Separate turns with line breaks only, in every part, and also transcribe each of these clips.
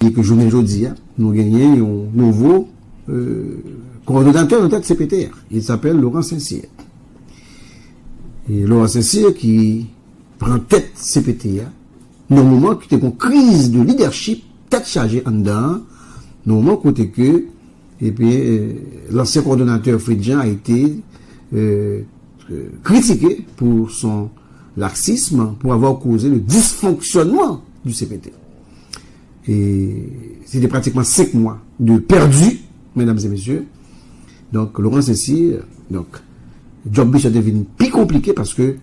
Et que journée aujourd'hui, nous gagnons un nouveau coordonnateur de tête CPTR. Il s'appelle Laurent Saint-Cyr. Et Laurent Saint-Cyr qui prend tête CPTR, dans le moment qui était une crise de leadership, tête chargée en dedans, dans le moment côté que, et puis, l'ancien coordonnateur Fridjan a été critiqué pour son laxisme, pour avoir causé le dysfonctionnement du CPT. Et c'était pratiquement 5 mois de perdu, mesdames et messieurs. Donc, Laurent Saint-Cyr, donc, job biche devenu plus compliqué parce que,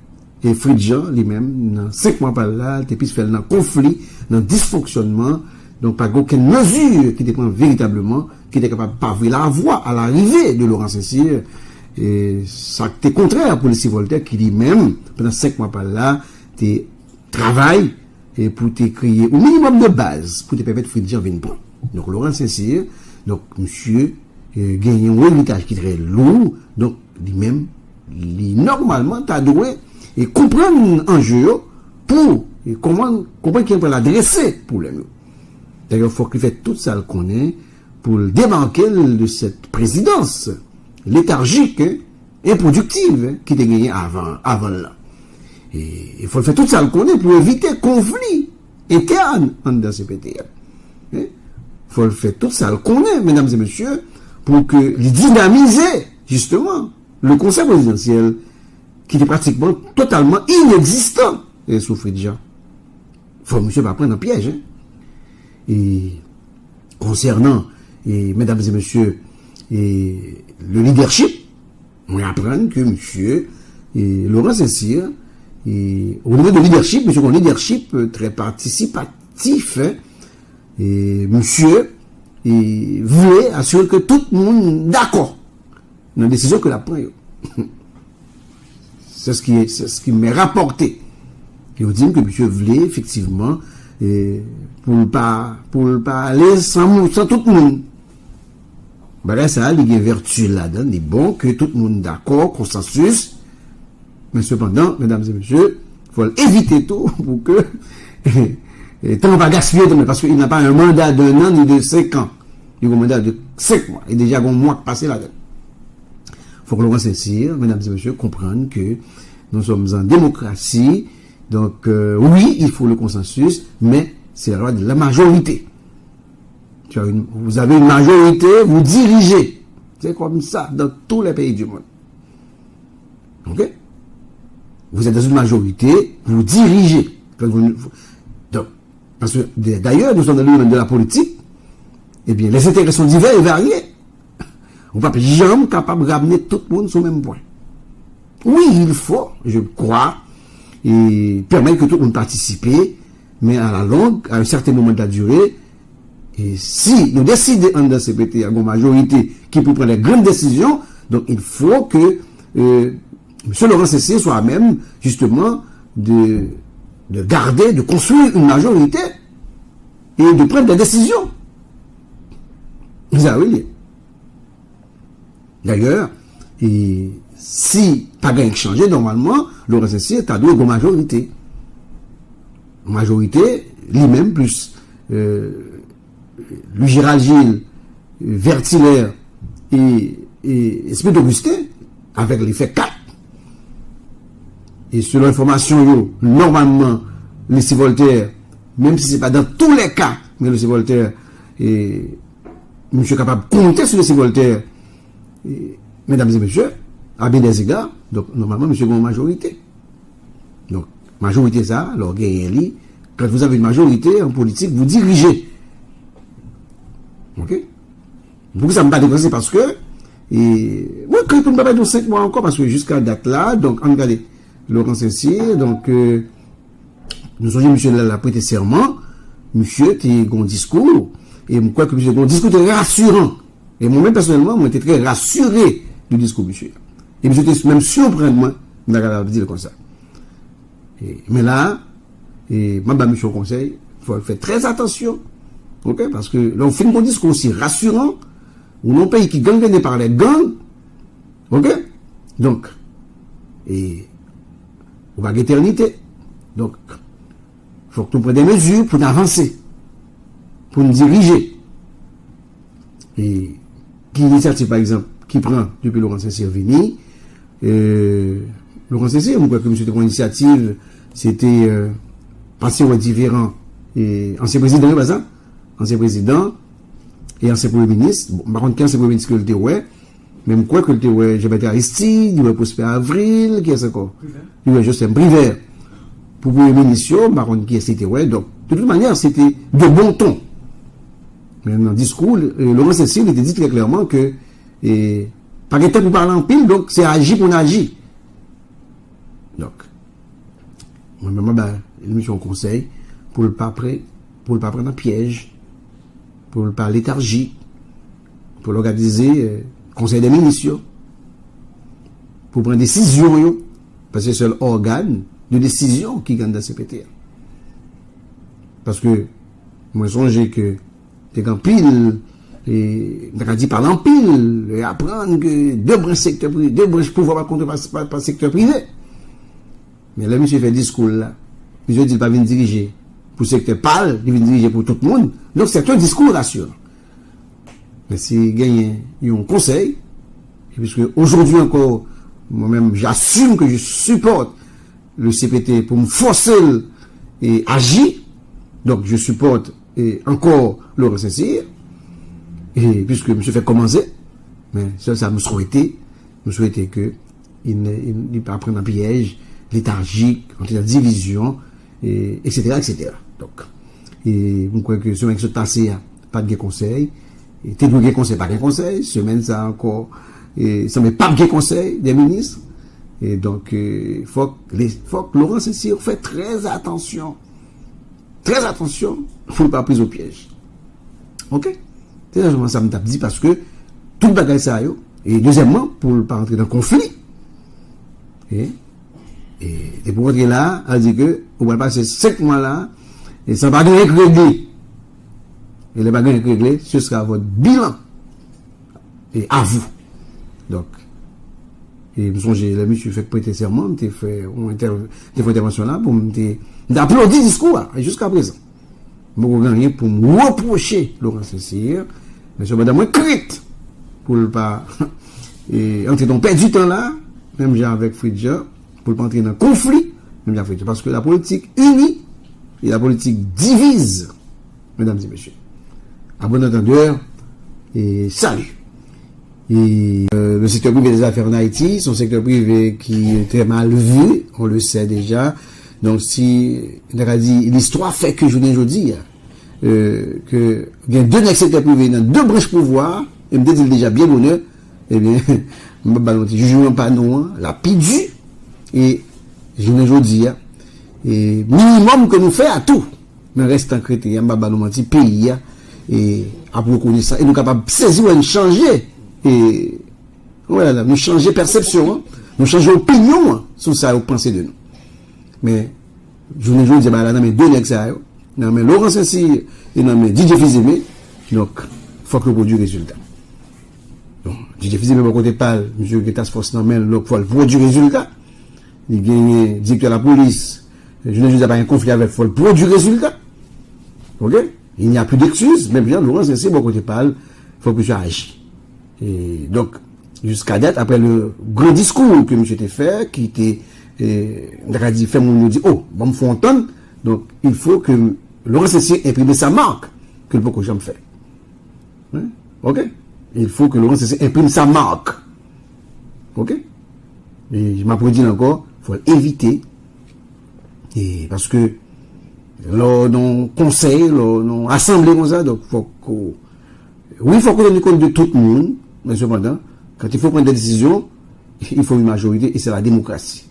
et Fridjan lui-même, dans 5 mois par là, il puis fait dans conflit, dans dysfonctionnement, donc pas aucune mesure qui dépend véritablement, qui était capable de paver la voie à l'arrivée de Laurent Saint-Cyr. Et ça était contraire pour le Voltaire qui lui-même, pendant 5 mois par là, travaille et pour te créer au minimum de base pour te permettre de Fridjan venir prendre. Donc Laurent Saint-Cyr, donc monsieur, gagne un héritage qui est très lourd, donc lui-même, normalement, t'as doué et comprendre l'enjeu pour comprendre qu'il peut l'adresser pour le mieux. D'ailleurs, il faut qu'il fasse tout ça le connaît pour le démarquer de cette présidence léthargique, improductive, qui était gagnée avant là. Et il faut faire tout ça le connaît pour éviter conflit interne dans ce CPTR. Il faut le faire tout ça le connaît, mesdames et messieurs, pour que les dynamiser, justement, le conseil présidentiel, qui est pratiquement totalement inexistant, et sous Fridjan. Il faut, monsieur, pas prendre un piège, Et concernant, mesdames et messieurs, le leadership, on apprend que monsieur Laurent Saint-Cyr, au niveau de leadership, monsieur, un leadership très participatif, et monsieur voulait assurer que tout le monde d'accord dans la décision que la prend. C'est ce qui m'est rapporté. Et on dit que monsieur voulait effectivement pour ne pas aller sans tout le monde. Ben là, ça a une vertu là-dedans, il est bon que tout le monde d'accord, consensus, mais cependant, mesdames et messieurs, il faut éviter tout pour que tant pas gaspiller, parce qu'il n'a pas un mandat d'un an ni de 5 ans, il a un mandat de 5 mois, et déjà un mois passé là-dedans. Il faut que Laurent Saint-Cyr, mesdames et messieurs, comprennent que nous sommes en démocratie, donc oui, il faut le consensus, mais c'est la loi de la majorité. Vous avez une majorité, vous dirigez. C'est comme ça dans tous les pays du monde. Ok? Vous êtes dans une majorité, vous dirigez. Donc, parce que d'ailleurs, nous sommes dans le domaine de la politique, eh bien, les intérêts sont divers et variés. On ne peut jamais capable de ramener tout le monde sur le même point. Oui, il faut, je crois, et permettre que tout le monde participe, mais à la longue, à un certain moment de la durée, et si nous décidons dans CPT à une majorité qui peut prendre les grandes décisions, donc il faut que M. Laurent Saint-Cyr soit à même, justement, de garder, de construire une majorité et de prendre des décisions. Vous avez d'ailleurs, si pas rien changé, normalement, Laurent Saint-Cyr a doué une majorité. Une majorité, lui-même, plus Louis Gérald Gilles, Vertiller et Esprit d'Augustin, avec l'effet 4. Et selon l'information, normalement, le Voltaire, même si ce n'est pas dans tous les cas, mais le Voltaire, monsieur est capable de compter sur le Voltaire, mesdames et messieurs, à bien des égards, donc normalement, monsieur a une majorité. Donc, majorité ça, alors, quand vous avez une majorité en politique, vous dirigez. Ok? Pourquoi ça ne me pas dépenser? Parce que, moi, quand on ne peut pas dire 5 mois encore, parce que jusqu'à date là, donc, on regarde Laurent Saint-Cyr, donc, nous sommes monsieur l'a prêté serment, monsieur, tu as un discours, et je crois que monsieur, ton discours était rassurant. Et moi-même, personnellement, j'étais très rassuré du discours, monsieur. Et monsieur était même surpris, moi, de dire comme ça. Mais là, moi, monsieur au conseil, il faut faire très attention. Ok? Parce que là, on fait un discours aussi rassurant, ou non pays qui gangrené par les gangs. Ok? Donc, on va l'éternité. Donc, il faut que tu prennes des mesures pour avancer. pour nous diriger. Et qui initiative, par exemple, qui prend depuis Laurent Saint-Cyr venu, Laurent Saint-Cyr, je crois que M. une initiative, c'était passer aux différents anciens présidents, par exemple, ancien président et ancien premier ministre. Bon, par contre, quand c'est premier ministre que le ouais, même quoi que le ouais, Jean-Baptiste Aristide, il va Prosper Avril, qui est encore? Il va Joseph Briver. Pour premier ministre, par contre, qui est c'était ouais. Donc, de toute manière, c'était de bon ton. Mais dans le discours, Laurent Saint-Cyr, il était dit très clairement que, par exemple, pour parler en pile, donc, c'est agir pour agir. Donc, moi-même, il me fait un conseil pour ne pas prendre un piège, pour ne pas léthargie, pour l'organiser, conseil des ministres, pour prendre des décisions, parce que c'est le seul organe de décision qui gagne dans CPT. Parce que, moi, je songe que, t'es en pile, et, on a dit parler en pile, et apprendre que deux branches secteur privé, deux branches pouvoir par contre par secteur privé. Mais là, monsieur fait discours là. Monsieur dit pas venir diriger pour le secteur pâle, il vient diriger pour tout le monde. Donc, c'est un discours rassurant. Mais si gagne un conseil, puisque aujourd'hui encore, moi-même, j'assume que je supporte le CPT pour me forcer et agir. Donc, je supporte encore Laurent Saint-Cyr. Et puisque monsieur fait commencer, mais ça me souhaitait que il ne pas prendre un piège léthargique, entre la division, etc., etc. Donc, et vous croyez que ce mec se tassé, pas de conseil, et t'es de conseil, pas de conseil, semaine ça encore, et ça met pas de conseil des ministres, et donc, faut que Laurent Saint-Cyr fait très attention pour ne pas prise au piège. Ok? C'est ça, ça me tape dit parce que tout le bagage ça, et deuxièmement, pour ne pas entrer dans le conflit, et pour rentrer là, elle dit que, on va passer 5 mois là, et ça va rien régler. Et les bagages réglés, ce sera votre bilan. Et à vous. Donc, et me songez, le monsieur fait prêter serment, t'es fait une intervention là, pour d'applaudir le discours, jusqu'à présent. Bon, rien pour me reprocher Laurent Saint-Cyr, mais sur madame, moi, crite, pour ne pas, entrer dans perdre du temps là, même j'ai avec Fridja, pour ne pas entrer dans un conflit, même j'ai Fridja, parce que la politique unit, et la politique divise, mesdames et messieurs. À bon entendeur, et salut. Et le secteur privé des affaires en Haïti, son secteur privé qui est très mal vu, on le sait déjà. Donc si l'histoire fait que je viens aujourd'hui, que il y a deux secteurs privés dans deux branches pouvoir, et me dit déjà bien bonheur, eh bien, je joue pas non, la pidu, et je viens aujourd'hui, et minimum que nous fait à tout, mais reste en crété, un pays, et à reconnaître ça, et nous capables de saisir et changer. Et voilà, nous changer perception, nous changer opinion sur ça, vous pensez de nous. Mais je vous dis, là, mais deux nègres ça, non, mais Laurent Saint-Cyr et non, mais DJ Fizeme, donc, il faut que le produit résultat. Donc, DJ Fizeme, par côté, parle, monsieur Task Force, non, mais il faut le produit résultat. Il gagne, directeur de la police, je ne dis pas un conflit avec, il faut le produit résultat. Ok? Il n'y a plus d'excuses, même bien, Laurent Saint-Cyr, par côté, parle, il faut que je agisse. Et donc, jusqu'à date, après le grand discours que M. était fait, qui était, fait mon dit, oh, bon, me faut entendre. Donc, il faut que Laurent Saint-Cyr imprime sa marque, que le beaucoup j'aime faire. Hein? Ok? Il faut que Laurent Saint-Cyr imprime sa marque. Ok? Et je m'applaudis encore, il faut l'éviter. Et parce que, lors d'un conseil, lors d'une assemblée comme ça, donc, oui, il faut qu'on tienne compte de tout le monde, mais cependant, quand il faut prendre des décisions, il faut une majorité, et c'est la démocratie.